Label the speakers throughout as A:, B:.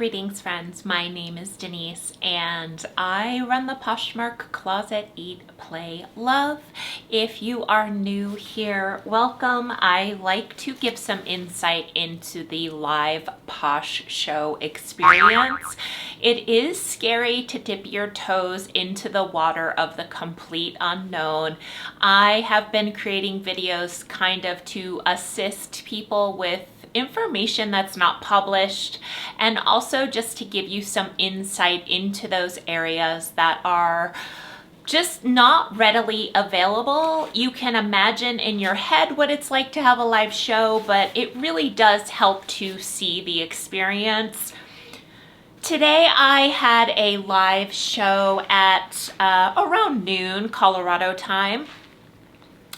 A: Greetings friends, my name is Denise and I run the Poshmark Closet Eat Play Love. If you are new here, welcome. I like to give some insight into the live Posh show experience. It is scary to dip your toes into the water of the complete unknown. I have been creating videos kind of to assist people with information that's not published, and also just to give you some insight into those areas that are just not readily available. You can imagine in your head what it's like to have a live show, but it really does help to see the experience. Today I had a live show at around noon Colorado time.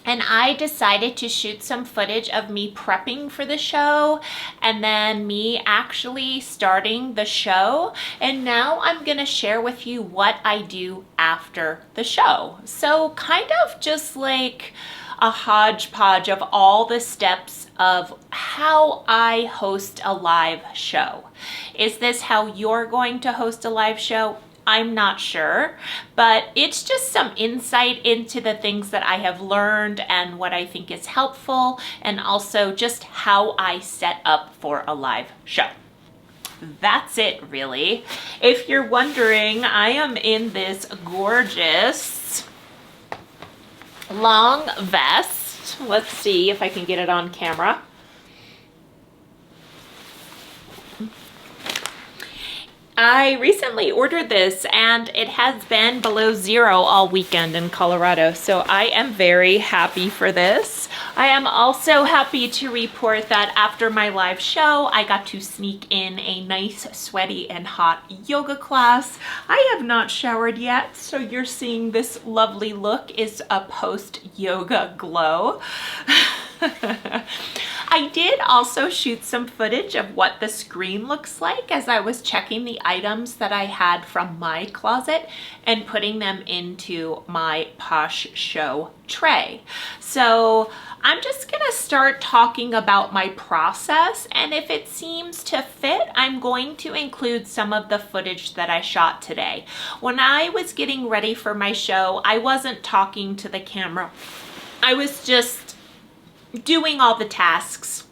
A: And I decided to shoot some footage of me prepping for the show and then me actually starting the show. And now I'm gonna share with you what I do after the show. So kind of just like a hodgepodge of all the steps of how I host a live show. Is this how you're going to host a live show? I'm not sure, but it's just some insight into the things that I have learned and what I think is helpful, and also just how I set up for a live show. That's it, really. If you're wondering, I am in this gorgeous long vest. Let's see if I can get it on camera. I recently ordered this and it has been below zero all weekend in Colorado, so I am very happy for this. I am also happy to report that after my live show, I got to sneak in a nice sweaty and hot yoga class. I have not showered yet, so you're seeing this lovely look is a post-yoga glow. I did also shoot some footage of what the screen looks like as I was checking the items that I had from my closet and putting them into my Posh show tray. So I'm just gonna start talking about my process, and if it seems to fit, I'm going to include some of the footage that I shot today. When I was getting ready for my show, I wasn't talking to the camera. I was just doing all the tasks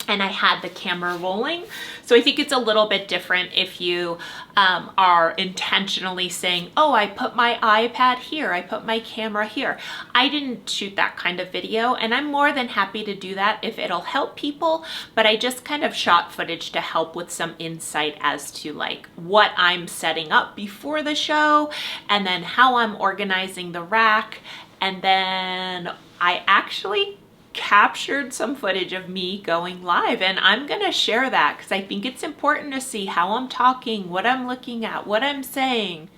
A: and I had the camera rolling. So I think it's a little bit different if you are intentionally saying, oh, I put my iPad here, I put my camera here. I didn't shoot that kind of video, and I'm more than happy to do that if it'll help people, but I just kind of shot footage to help with some insight as to like what I'm setting up before the show, and then how I'm organizing the rack, and then I actually captured some footage of me going live, and I'm gonna share that because I think it's important to see how I'm talking, what I'm looking at, what I'm saying.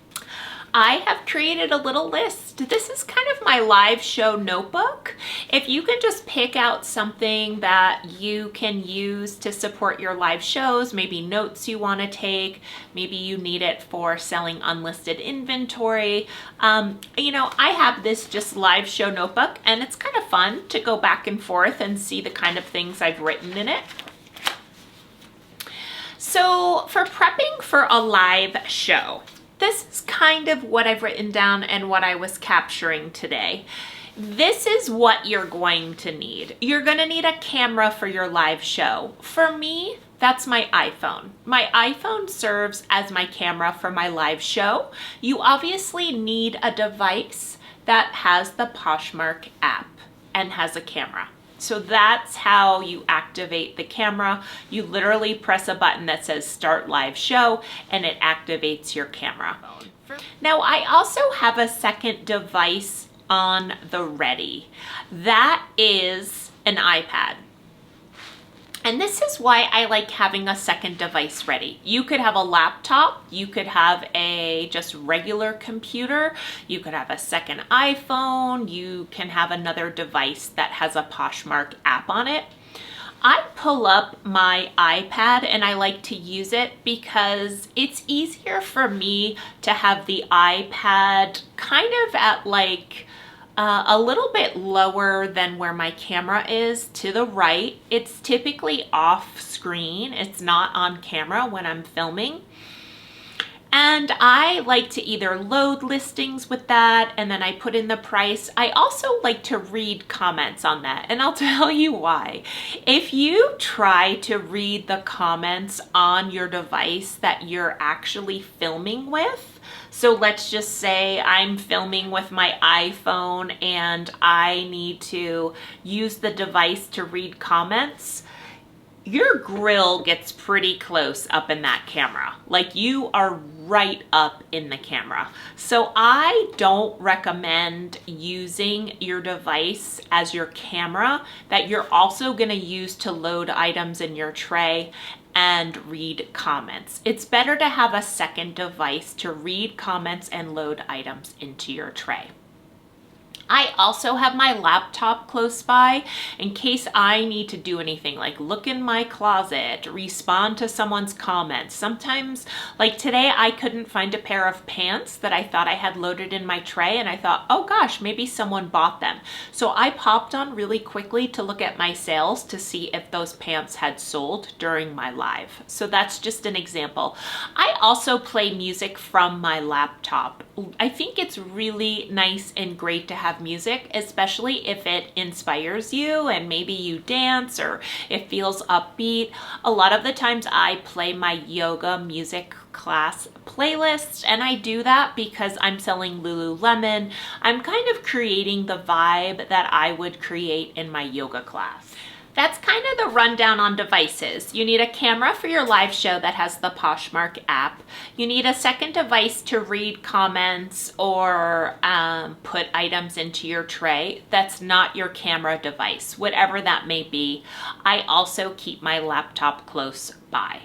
A: I have created a little list. This is kind of my live show notebook. If you can just pick out something that you can use to support your live shows, maybe notes you want to take, maybe you need it for selling unlisted inventory. You know, I have this just live show notebook, and it's kind of fun to go back and forth and see the kind of things I've written in it. So for prepping for a live show, this is kind of what I've written down and what I was capturing today. This is what you're going to need. You're gonna need a camera for your live show. For me, that's my iPhone. My iPhone serves as my camera for my live show. You obviously need a device that has the Poshmark app and has a camera. So that's how you activate the camera. You literally press a button that says start live show and it activates your camera. Now I also have a second device on the ready. That is an iPad. And this is why I like having a second device ready. You could have a laptop, you could have a just regular computer, you could have a second iPhone, you can have another device that has a Poshmark app on it. I pull up my iPad and I like to use it because it's easier for me to have the iPad kind of at like a little bit lower than where my camera is to the right. It's typically off screen. It's not on camera when I'm filming. And I like to either load listings with that and then I put in the price. I also like to read comments on that, and I'll tell you why. If you try to read the comments on your device that you're actually filming with, so let's just say I'm filming with my iPhone and I need to use the device to read comments, your grill gets pretty close up in that camera. Like, you are right up in the camera. So I don't recommend using your device as your camera that you're also going to use to load items in your tray and read comments. It's better to have a second device to read comments and load items into your tray. I also have my laptop close by in case I need to do anything like look in my closet, respond to someone's comments. Sometimes, like today, I couldn't find a pair of pants that I thought I had loaded in my tray, and I thought, oh gosh, maybe someone bought them. So I popped on really quickly to look at my sales to see if those pants had sold during my live. So that's just an example. I also play music from my laptop. I think it's really nice and great to have music, especially if it inspires you and maybe you dance or it feels upbeat. A lot of the times I play my yoga music class playlist, and I do that because I'm selling Lululemon. I'm kind of creating the vibe that I would create in my yoga class. That's kind of the rundown on devices. You need a camera for your live show that has the Poshmark app. You need a second device to read comments or put items into your tray. That's not your camera device, whatever that may be. I also keep my laptop close by.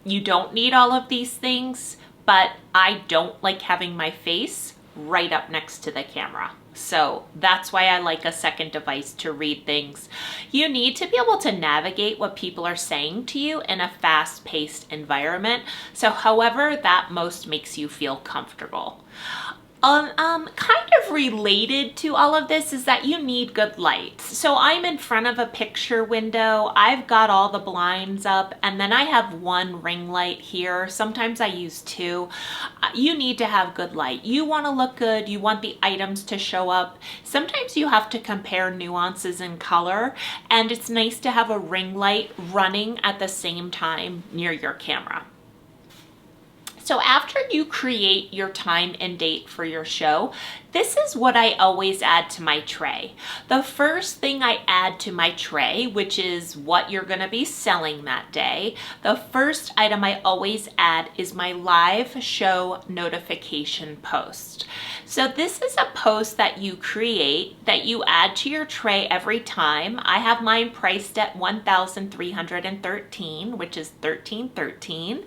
A: You don't need all of these things, but I don't like having my face right up next to the camera. So that's why I like a second device to read things. You need to be able to navigate what people are saying to you in a fast-paced environment. So however that most makes you feel comfortable. Kind of related to all of this is that you need good light. So I'm in front of a picture window. I've got all the blinds up, and then I have one ring light here. Sometimes I use two. You need to have good light. You want to look good. You want the items to show up. Sometimes you have to compare nuances in color, and it's nice to have a ring light running at the same time near your camera. So after you create your time and date for your show, this is what I always add to my tray. The first thing I add to my tray, which is what you're going to be selling that day, the first item I always add is my live show notification post. So this is a post that you create that you add to your tray every time. I have mine priced at $1,313, which is $13.13,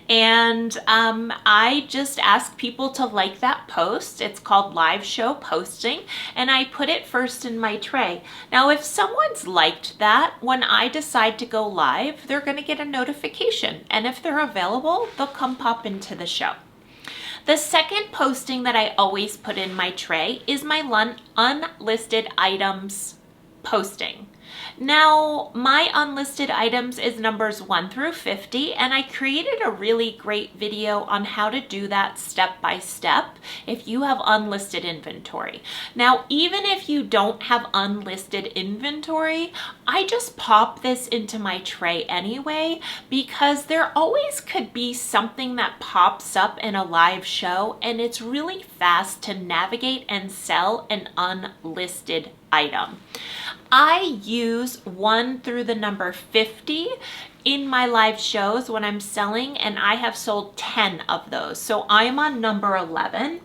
A: and I just ask people to like that post. It's called live show posting, and I put it first in my tray. Now, if someone's liked that, when I decide to go live, they're going to get a notification, and if they're available, they'll come pop into the show. The second posting that I always put in my tray is my unlisted items posting. Now, my unlisted items is numbers 1 through 50, and I created a really great video on how to do that step by step if you have unlisted inventory. Now, even if you don't have unlisted inventory, I just pop this into my tray anyway, because there always could be something that pops up in a live show, and it's really fast to navigate and sell an unlisted item. I use 1 through the number 50 in my live shows when I'm selling, and I have sold 10 of those. So I'm on number 11,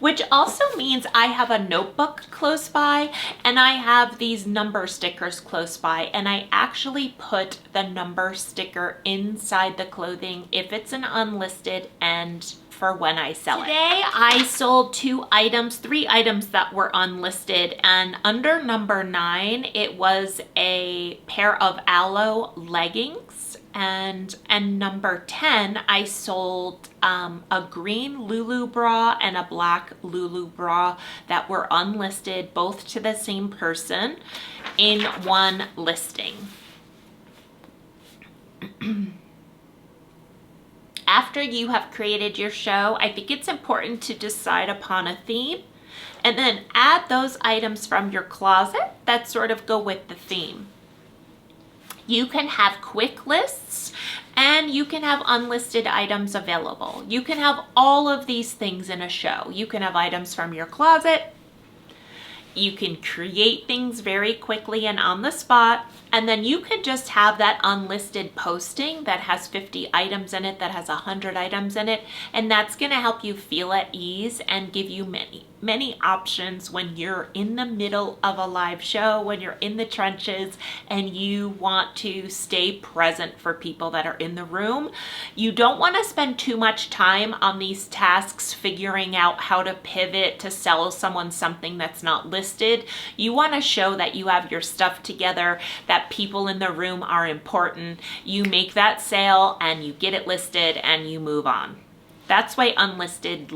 A: which also means I have a notebook close by, and I have these number stickers close by, and I actually put the number sticker inside the clothing if it's an unlisted and for when I sell it. Today I sold 3 items that were unlisted, and under number 9 it was a pair of aloe leggings, and number 10, I sold a green Lulu bra and a black Lulu bra that were unlisted, both to the same person, in one listing. After you have created your show, I think it's important to decide upon a theme and then add those items from your closet that sort of go with the theme. You can have quick lists and you can have unlisted items available. You can have all of these things in a show. You can have items from your closet. You can create things very quickly and on the spot. And then you could just have that unlisted posting that has 50 items in it, that has 100 items in it. And that's going to help you feel at ease and give you many options when you're in the middle of a live show, when you're in the trenches and you want to stay present for people that are in the room. You don't want to spend too much time on these tasks figuring out how to pivot to sell someone something that's not listed. You want to show that you have your stuff together, that people in the room are important. You make that sale and you get it listed and you move on. That's why unlisted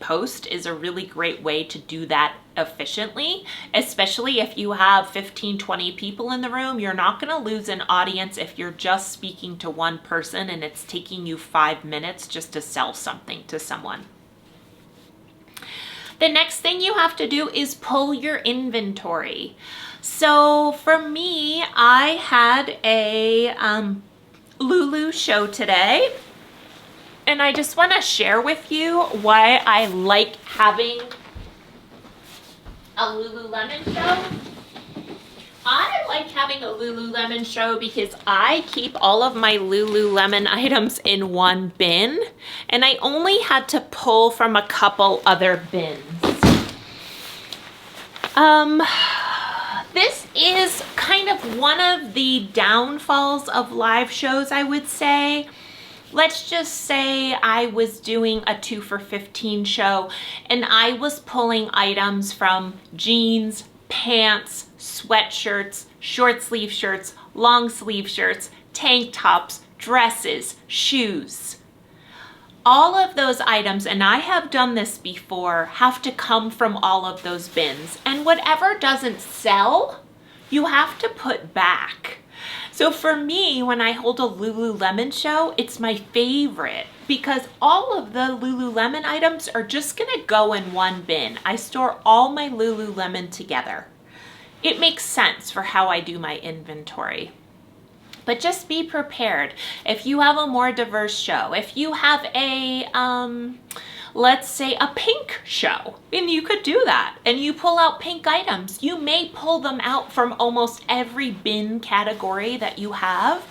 A: post is a really great way to do that efficiently, especially if you have 15, 20 people in the room. You're not going to lose an audience if you're just speaking to one person and it's taking you 5 minutes just to sell something to someone. The next thing you have to do is pull your inventory. So for me, I had a Lulu show today. And I just want to share with you why I like having a Lululemon show. I like having a Lululemon show because I keep all of my Lululemon items in one bin, and I only had to pull from a couple other bins. This is kind of one of the downfalls of live shows, I would say. Let's just say I was doing a 2 for $15 show and I was pulling items from jeans, pants, sweatshirts, short sleeve shirts, long sleeve shirts, tank tops, dresses, shoes. All of those items, and I have done this before, have to come from all of those bins. And whatever doesn't sell, you have to put back. So for me, when I hold a Lululemon show, it's my favorite because all of the Lululemon items are just gonna go in one bin. I store all my Lululemon together. It makes sense for how I do my inventory. But just be prepared. If you have a more diverse show, if you have a, let's say a pink show, and you could do that, and you pull out pink items, you may pull them out from almost every bin category that you have,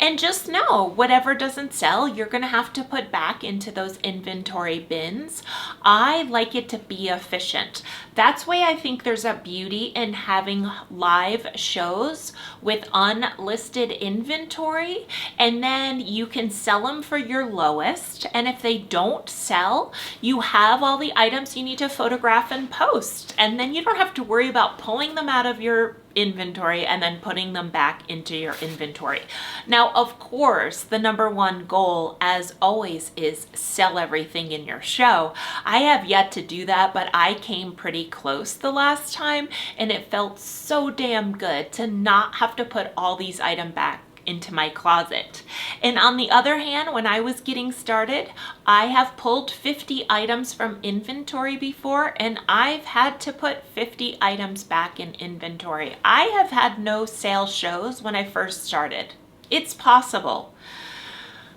A: and just know whatever doesn't sell, you're gonna have to put back into those inventory bins. I like it to be efficient. That's why I think there's a beauty in having live shows with unlisted inventory, and then you can sell them for your lowest, and if they don't sell, you have all the items you need to photograph and post, and then you don't have to worry about pulling them out of your inventory and then putting them back into your inventory. Now, of course, the number one goal, as always, is sell everything in your show. I have yet to do that, but I came pretty close the last time, and it felt so damn good to not have to put all these items back into my closet. And on the other hand, when I was getting started, I have pulled 50 items from inventory before, and I've had to put 50 items back in inventory. I have had no sale shows when I first started. It's possible.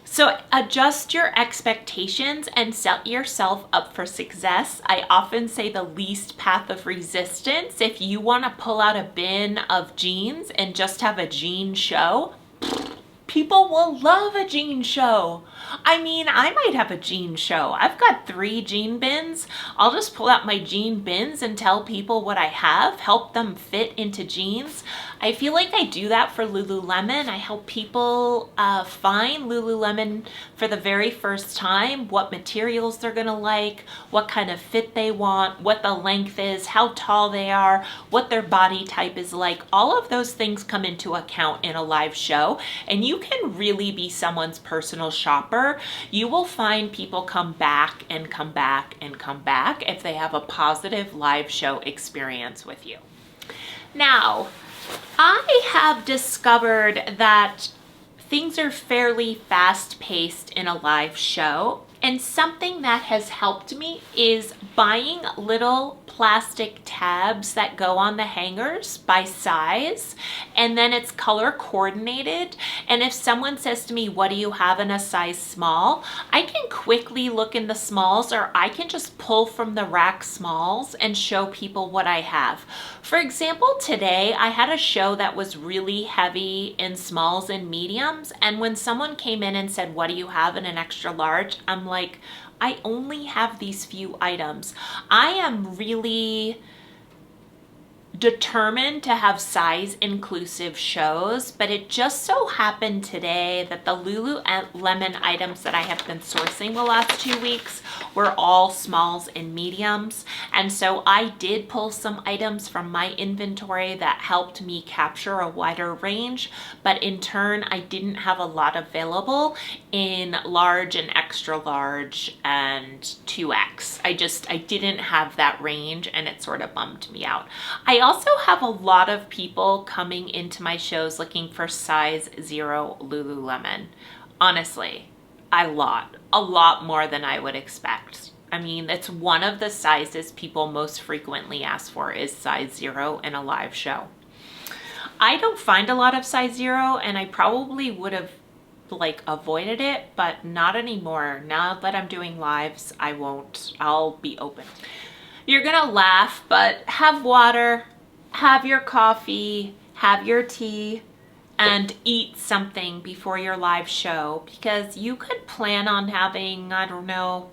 A: So adjust your expectations and set yourself up for success. I often say the least path of resistance. If you want to pull out a bin of jeans and just have a jean show, people will love a jean show. I mean, I might have a jean show. I've got 3 jean bins. I'll just pull out my jean bins and tell people what I have, help them fit into jeans. I feel like I do that for Lululemon. I help people find Lululemon for the very first time, what materials they're gonna like, what kind of fit they want, what the length is, how tall they are, what their body type is like. All of those things come into account in a live show, and you you can really be someone's personal shopper, you will find people come back and come back and come back if they have a positive live show experience with you. Now, I have discovered that things are fairly fast-paced in a live show, and something that has helped me is buying little plastic tabs that go on the hangers by size, and then it's color coordinated. And if someone says to me, what do you have in a size small, I can quickly look in the smalls, or I can just pull from the rack smalls and show people what I have. For example, today I had a show that was really heavy in smalls and mediums, and when someone came in and said, what do you have in an extra large, I'm like, I only have these few items. I am really determined to have size inclusive shows, but it just so happened today that the Lululemon items that I have been sourcing the last 2 weeks were all smalls and mediums, and so I did pull some items from my inventory that helped me capture a wider range, but in turn I didn't have a lot available in large and extra large and 2X. I didn't have that range, and it sort of bummed me out. I also have a lot of people coming into my shows looking for size 0 Lululemon. Honestly, a lot more than I would expect. I mean, it's one of the sizes people most frequently ask for is size 0 in a live show. I don't find a lot of size 0, and I probably would have avoided it, but not anymore. Now that I'm doing lives, I won't. I'll be open. You're gonna laugh, but have water, have your coffee, have your tea, and eat something before your live show, because you could plan on having, I don't know,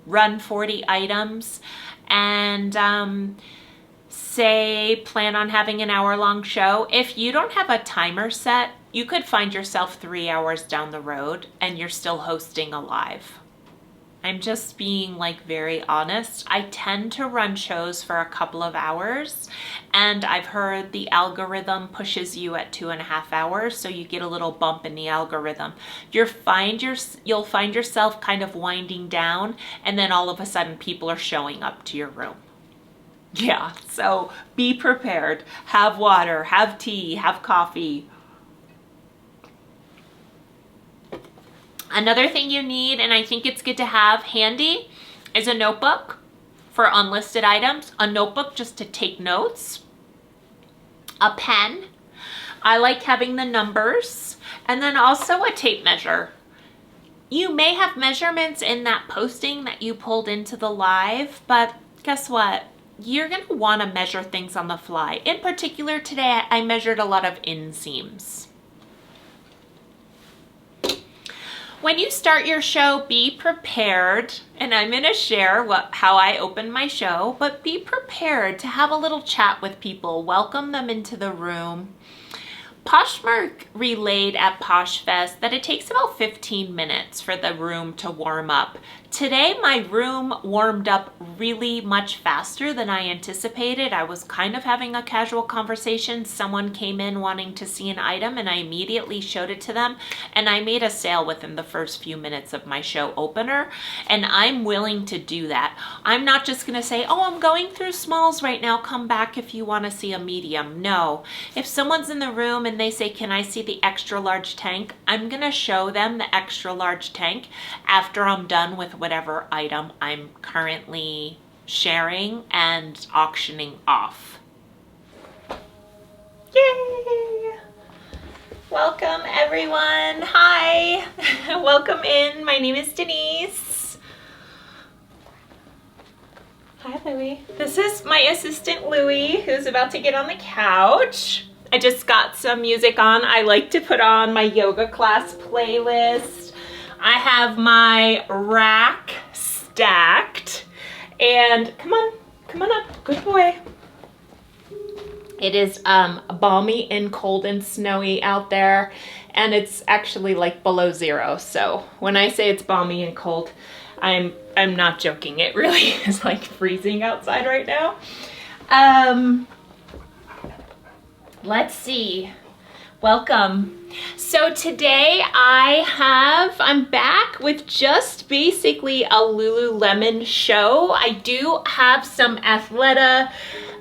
A: run 40 items and say plan on having an hour-long show. If you don't have a timer set, you could find yourself 3 hours down the road and you're still hosting a live. I'm just being very honest. I tend to run shows for a couple of hours, and I've heard the algorithm pushes you at 2.5 hours, so you get a little bump in the algorithm. You'll find yourself kind of winding down, and then all of a sudden people are showing up to your room. Yeah, so be prepared. Have water, have tea, have coffee. Another thing you need, and I think it's good to have handy, is a notebook for unlisted items, a notebook just to take notes, a pen. I like having the numbers, and then also a tape measure. You may have measurements in that posting that you pulled into the live, but guess what? You're going to want to measure things on the fly. In particular, today I measured a lot of inseams. When you start your show, be prepared, and I'm going to share how I open my show, but be prepared to have a little chat with people, welcome them into the room. Poshmark relayed at PoshFest that it takes about 15 minutes for the room to warm up. Today, my room warmed up really much faster than I anticipated. I was kind of having a casual conversation. Someone came in wanting to see an item, and I immediately showed it to them, and I made a sale within the first few minutes of my show opener, and I'm willing to do that. I'm not just going to say, oh, I'm going through smalls right now, come back if you want to see a medium. No. If someone's in the room and they say, can I see the extra large tank? I'm going to show them the extra large tank after I'm done with whatever item I'm currently sharing and auctioning off. Yay! Welcome everyone. Hi. Welcome in. My name is Denise. Hi, Louie. This is my assistant, Louie, who's about to get on the couch. I just got some music on. I like to put on my yoga class playlist. I have my rack stacked, and come on up, good boy. It is balmy and cold and snowy out there, and it's actually below 0. So when I say it's balmy and cold, I'm not joking. It really is freezing outside right now. Let's see. Welcome. So today I'm back with just basically a Lululemon show. I do have some Athleta,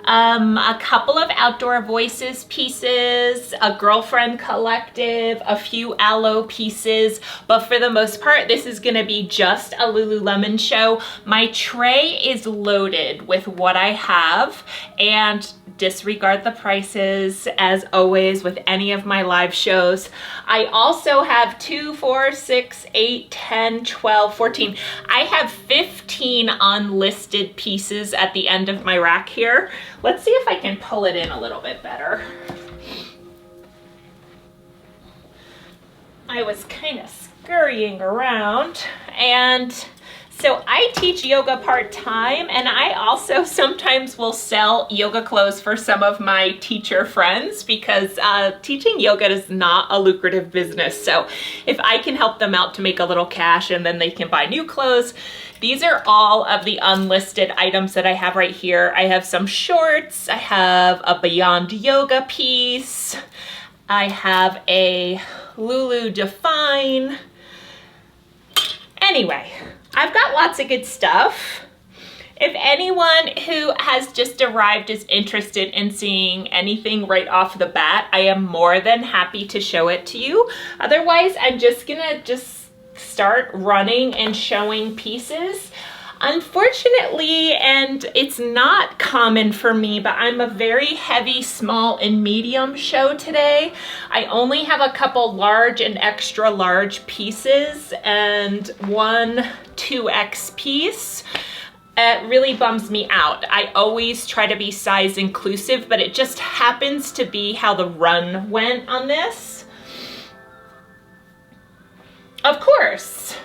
A: a couple of Outdoor Voices pieces, a Girlfriend Collective, a few Aloe pieces, but for the most part, this is gonna be just a Lululemon show. My tray is loaded with what I have, and disregard the prices as always with any of my live shows. I also have 2, 4, 6, 8, 10, 12, 14. I have 15 unlisted pieces at the end of my rack here. Let's see if I can pull it in a little bit better. I was kind of scurrying around, and so I teach yoga part-time, and I also sometimes will sell yoga clothes for some of my teacher friends because teaching yoga is not a lucrative business. So if I can help them out to make a little cash and then they can buy new clothes. These are all of the unlisted items that I have right here. I have some shorts, I have a Beyond Yoga piece, I have a Lulu Define. Anyway, I've got lots of good stuff. If anyone who has just arrived is interested in seeing anything right off the bat, I am more than happy to show it to you. Otherwise, I'm just gonna start running and showing pieces. Unfortunately, and it's not common for me, but I'm a very heavy, small, and medium show today. I only have a couple large and extra large pieces and one 2X piece. It really bums me out. I always try to be size inclusive, but it just happens to be how the run went on this. Of course.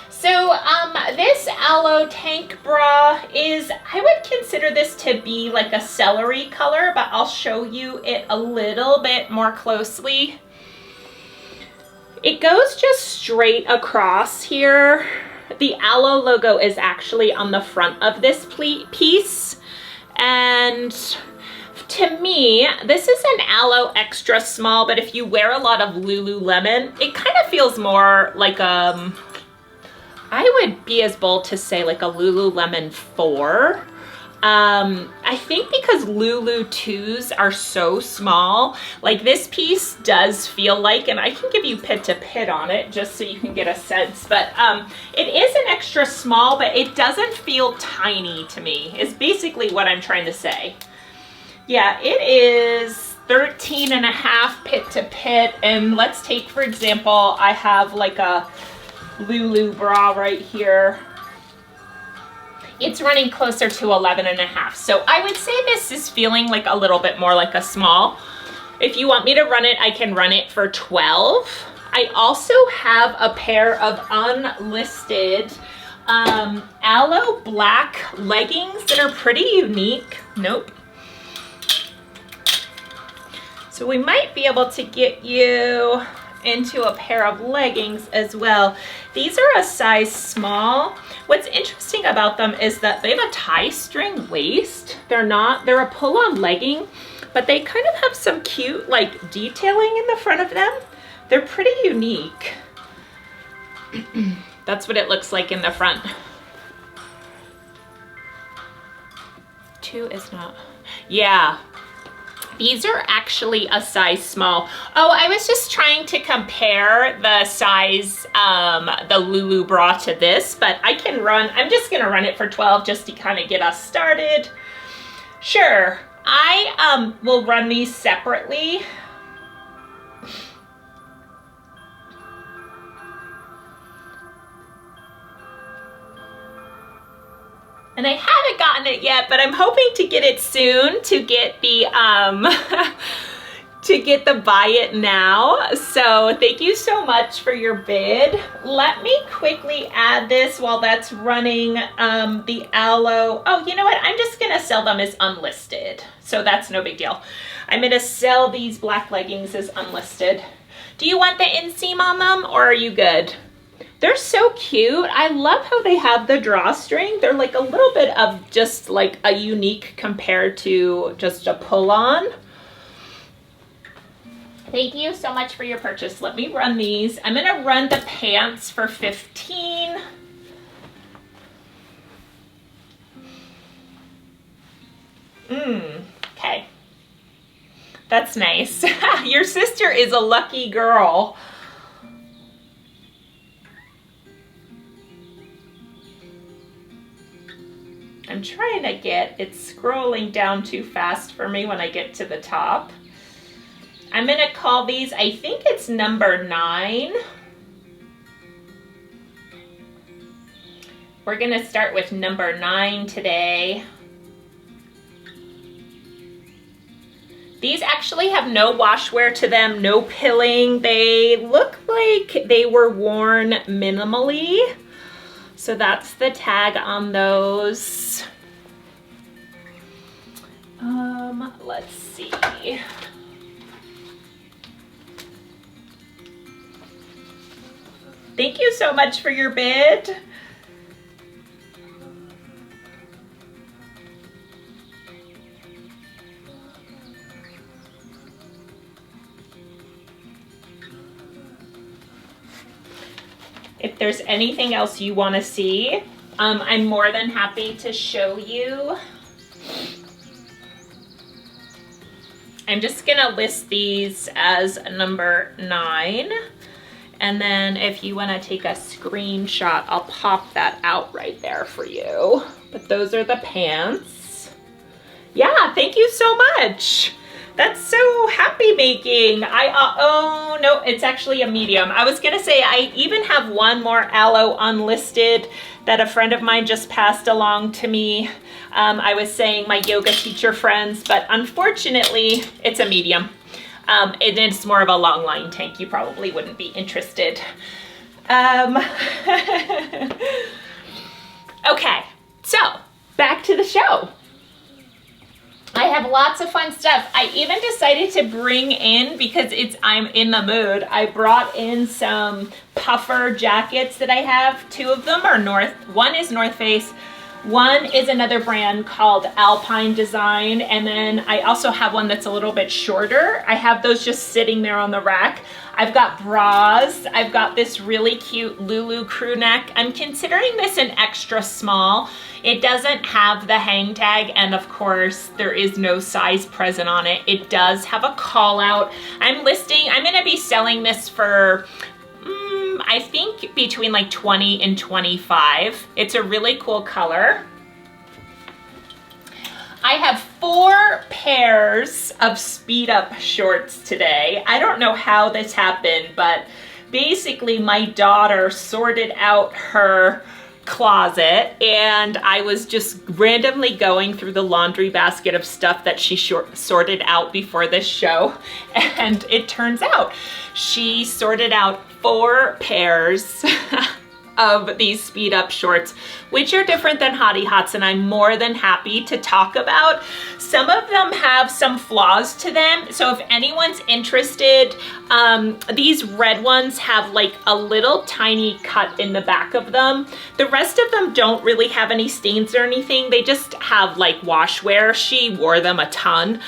A: So this Aloe tank bra is, I would consider this to be like a celery color, but I'll show you it a little bit more closely. It goes just straight across here. The Aloe logo is actually on the front of this piece. And to me, this is an Aloe extra small, but if you wear a lot of Lululemon, it kind of feels more like I would be as bold to say like a Lululemon 4. I think because Lulu 2s are so small, like this piece does feel like, and I can give you pit to pit on it just so you can get a sense, but it is an extra small, but it doesn't feel tiny to me, is basically what I'm trying to say. Yeah, it is 13.5 pit to pit, and let's take, for example, I have like a Lulu bra right here. It's running closer to 11.5. So I would say this is feeling like a little bit more like a small. If you want me to run it, I can run it for 12. I also have a pair of unlisted Aloe black leggings that are pretty unique. Nope. So we might be able to get you into a pair of leggings as well. These are a size small. What's interesting about them is that they have a tie string waist. They're a pull-on legging, but they kind of have some cute like detailing in the front of them. They're pretty unique. That's what it looks like in the front. 2 is not, yeah. These are actually a size small. Oh, I was just trying to compare the size, the Lulu bra to this, but I'm just gonna run it for 12 just to kind of get us started. Sure, I will run these separately. And I haven't gotten it yet, but I'm hoping to get it soon to get the buy it now. So thank you so much for your bid. Let me quickly add this while that's running, the Aloe. Oh, you know what? I'm just gonna sell them as unlisted. So that's no big deal. I'm gonna sell these black leggings as unlisted. Do you want the inseam on them or are you good? They're so cute. I love how they have the drawstring. They're like a little bit of just like a unique compared to just a pull-on. Thank you so much for your purchase. Let me run these. I'm gonna run the pants for 15. Okay. That's nice. Your sister is a lucky girl. I'm trying to get, it's scrolling down too fast for me when I get to the top. I'm gonna call these, I think it's number 9. We're gonna start with number 9 today. These actually have no washwear to them, no pilling. They look like they were worn minimally. So that's the tag on those. Let's see. Thank you so much for your bid. If there's anything else you want to see, I'm more than happy to show you. I'm just gonna list these as number 9. And then if you wanna take a screenshot, I'll pop that out right there for you. But those are the pants. Yeah, thank you so much. That's so happy making. Oh no, it's actually a medium. I was gonna say I even have one more aloe unlisted that a friend of mine just passed along to me. I was saying my yoga teacher friends, but unfortunately it's a medium. It's more of a long line tank. You probably wouldn't be interested. Okay, so back to the show. I have lots of fun stuff. I even decided to bring in, because I'm in the mood, I brought in some puffer jackets that I have. 2 of them are one is North Face, one is another brand called Alpine Design, and then I also have one that's a little bit shorter. I have those just sitting there on the rack. I've got bras. I've got this really cute Lulu crew neck. I'm considering this an extra small. It doesn't have the hang tag, and of course there is no size present on it. It does have a call out. I'm gonna be selling this for I think between like 20 and 25. It's a really cool color. I have 4 pairs of speed up shorts today. I don't know how this happened, but basically my daughter sorted out her closet and I was just randomly going through the laundry basket of stuff that she sorted out before this show, and it turns out she sorted out 4 pairs of these speed up shorts, which are different than Hottie Hots, and I'm more than happy to talk about. Some of them have some flaws to them, so if anyone's interested, these red ones have like a little tiny cut in the back of them. The rest of them don't really have any stains or anything. They just have like wash wear. She wore them a ton.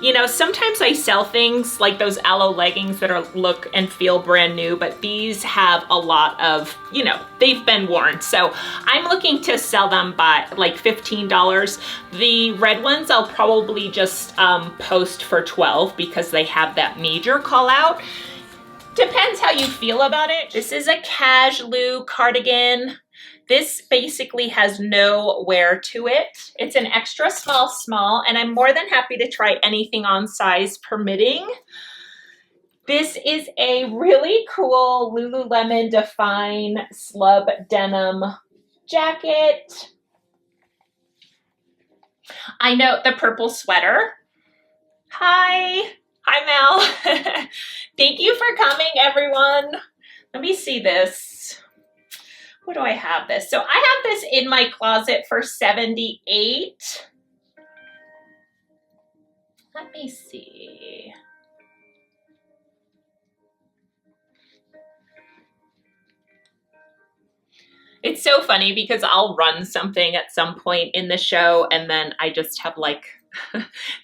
A: You know, sometimes I sell things like those aloe leggings that look and feel brand new, but these have a lot of, you know, they've been worn. So I'm looking to sell them by like $15. The red ones I'll probably just post for 12 because they have that major call out. Depends how you feel about it. This is a cashlu cardigan. This basically has no wear to it. It's an extra small, and I'm more than happy to try anything on, size permitting. This is a really cool Lululemon Define slub denim jacket. I know the purple sweater. Hi Mel. Thank you for coming, everyone. Let me see this. What do I have this? So I have this in my closet for $78. Let me see. It's so funny because I'll run something at some point in the show and then I just have like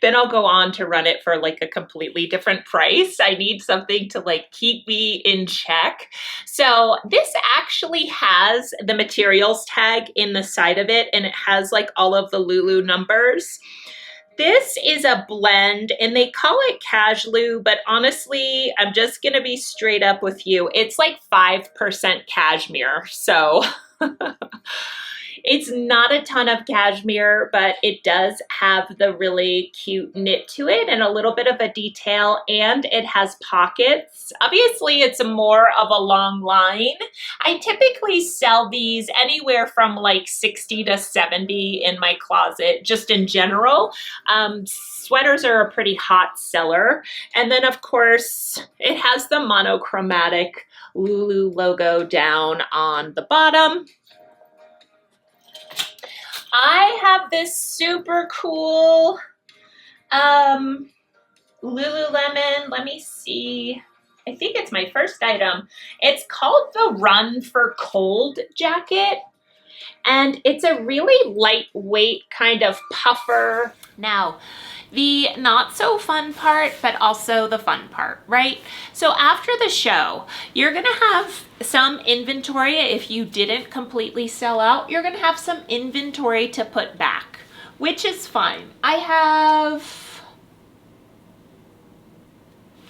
A: then I'll go on to run it for like a completely different price. I need something to like keep me in check. So this actually has the materials tag in the side of it, and it has like all of the Lulu numbers. This is a blend, and they call it Cashlu, but honestly, I'm just gonna be straight up with you. It's like 5% cashmere, so it's not a ton of cashmere, but it does have the really cute knit to it and a little bit of a detail, and it has pockets. Obviously, it's more of a long line. I typically sell these anywhere from like 60 to 70 in my closet, just in general. Sweaters are a pretty hot seller. And then, of course, it has the monochromatic Lulu logo down on the bottom. I have this super cool Lululemon, let me see, I think it's my first item. It's called the Run for Cold jacket, and it's a really lightweight kind of puffer. Now, the not so fun part, but also the fun part, right? So after the show, you're gonna have some inventory. If you didn't completely sell out, you're gonna have some inventory to put back, which is fine. I have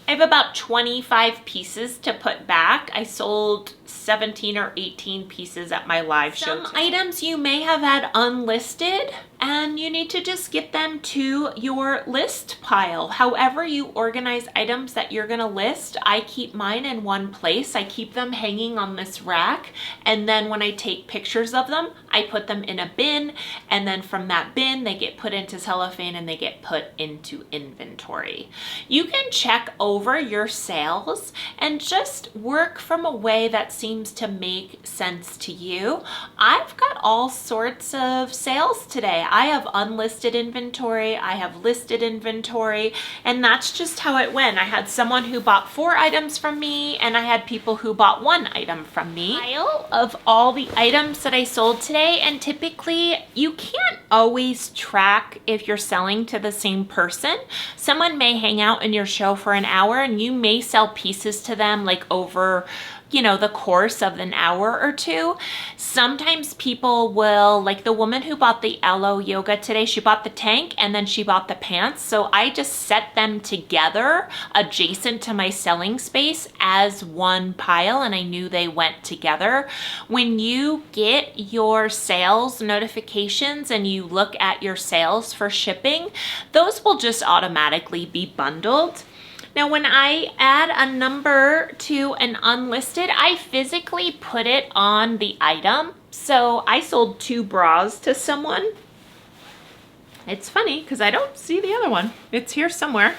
A: about 25 pieces to put back. I sold 17 or 18 pieces at my live show. Some items you may have had unlisted, and you need to just get them to your list pile. However you organize items that you're gonna list, I keep mine in one place. I keep them hanging on this rack, and then when I take pictures of them, I put them in a bin, and then from that bin, they get put into cellophane and they get put into inventory. You can check over your sales and just work from a way that seems to make sense to you. I've got all sorts of sales today. I have unlisted inventory, I have listed inventory, and that's just how it went. I had someone who bought 4 items from me, and I had people who bought 1 item from me. Pile of all the items that I sold today, and typically you can't always track if you're selling to the same person. Someone may hang out in your show for an hour, and you may sell pieces to them like over, you know, the course of an hour or two. Sometimes people will, like the woman who bought the Aloe Yoga today, she bought the tank and then she bought the pants. So I just set them together adjacent to my selling space as one pile, and I knew they went together. When you get your sales notifications and you look at your sales for shipping, those will just automatically be bundled. Now, when I add a number to an unlisted, I physically put it on the item. So I sold 2 bras to someone. It's funny because I don't see the other one. It's here somewhere.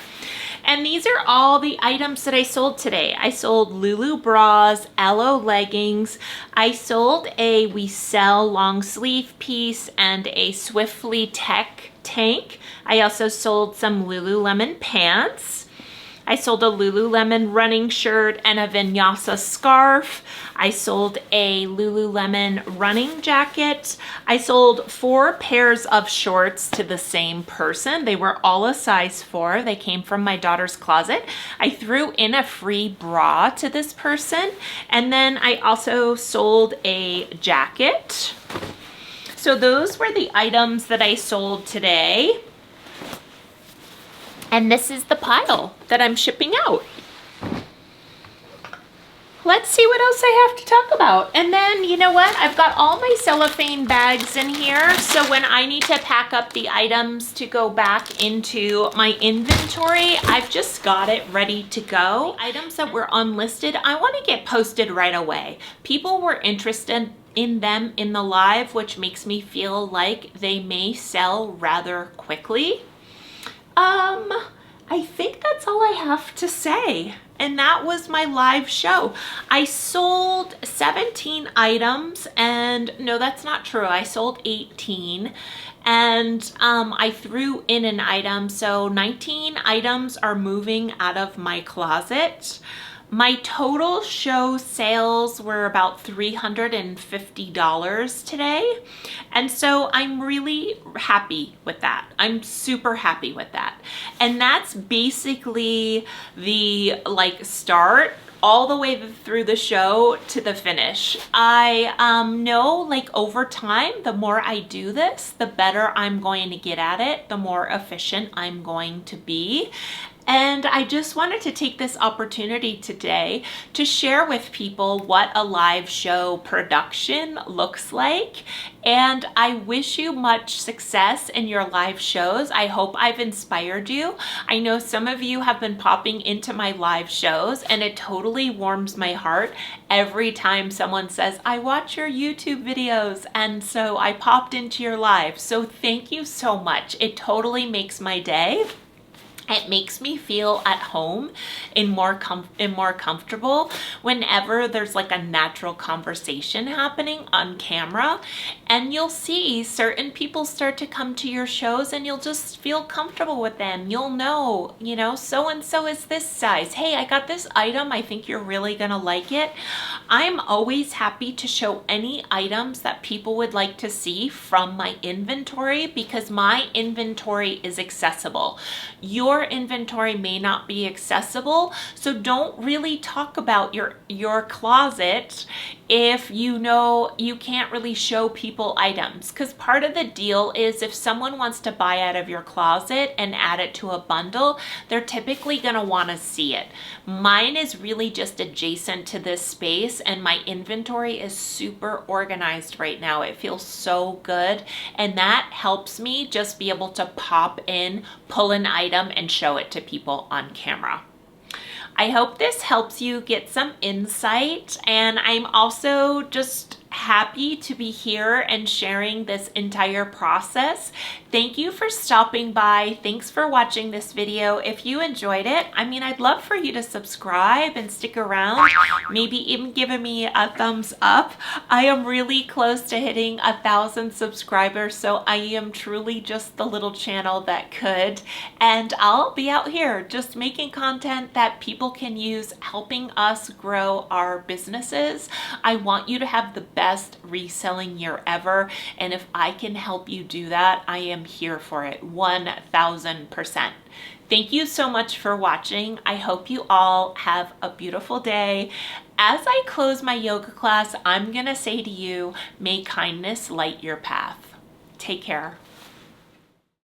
A: And these are all the items that I sold today. I sold Lulu bras, Aloe leggings. I sold a We Sell long sleeve piece and a Swiftly Tech tank. I also sold some Lululemon pants. I sold a Lululemon running shirt and a vinyasa scarf. I sold a Lululemon running jacket. I sold 4 pairs of shorts to the same person. They were all a size 4. They came from my daughter's closet. I threw in a free bra to this person. And then I also sold a jacket. So those were the items that I sold today. And this is the pile that I'm shipping out. Let's see what else I have to talk about. And then, you know what? I've got all my cellophane bags in here. So when I need to pack up the items to go back into my inventory, I've just got it ready to go. The items that were unlisted, I want to get posted right away. People were interested in them in the live, which makes me feel like they may sell rather quickly. I think that's all I have to say. And that was my live show. I sold 17 items, and no, that's not true. I sold 18, and I threw in an item. So 19 items are moving out of my closet. My total show sales were about $350 today. And so I'm really happy with that. I'm super happy with that. And that's basically the start all the way through the show to the finish. I know like over time, the more I do this, the better I'm going to get at it, the more efficient I'm going to be. And I just wanted to take this opportunity today to share with people what a live show production looks like. And I wish you much success in your live shows. I hope I've inspired you. I know some of you have been popping into my live shows, and it totally warms my heart every time someone says, I watch your YouTube videos, and so I popped into your live. So thank you so much. It totally makes my day. It makes me feel at home and more comfortable whenever there's like a natural conversation happening on camera. And you'll see certain people start to come to your shows and you'll just feel comfortable with them. You'll know, you know, so-and-so is this size. Hey, I got this item. I think you're really gonna like it. I'm always happy to show any items that people would like to see from my inventory because my inventory is accessible. Your inventory may not be accessible, so don't really talk about your closet if you know you can't really show people items, because part of the deal is if someone wants to buy out of your closet and add it to a bundle, they're typically going to want to see it. Mine is really just adjacent to this space, and my inventory is super organized right now. It feels so good, and that helps me just be able to pop in, pull an item, and show it to people on camera. I hope this helps you get some insight, and I'm also just happy to be here and sharing this entire process. Thank you for stopping by. Thanks for watching this video. If you enjoyed it, I mean, I'd love for you to subscribe and stick around, maybe even giving me a thumbs up. I am really close to hitting 1,000 subscribers, so I am truly just the little channel that could, and I'll be out here just making content that people can use, helping us grow our businesses. I want you to have the best reselling year ever, and if I can help you do that, I am here for it 1,000%. Thank you so much for watching. I hope you all have a beautiful day. As I close my yoga class, I'm gonna say to you, may kindness light your path. Take care.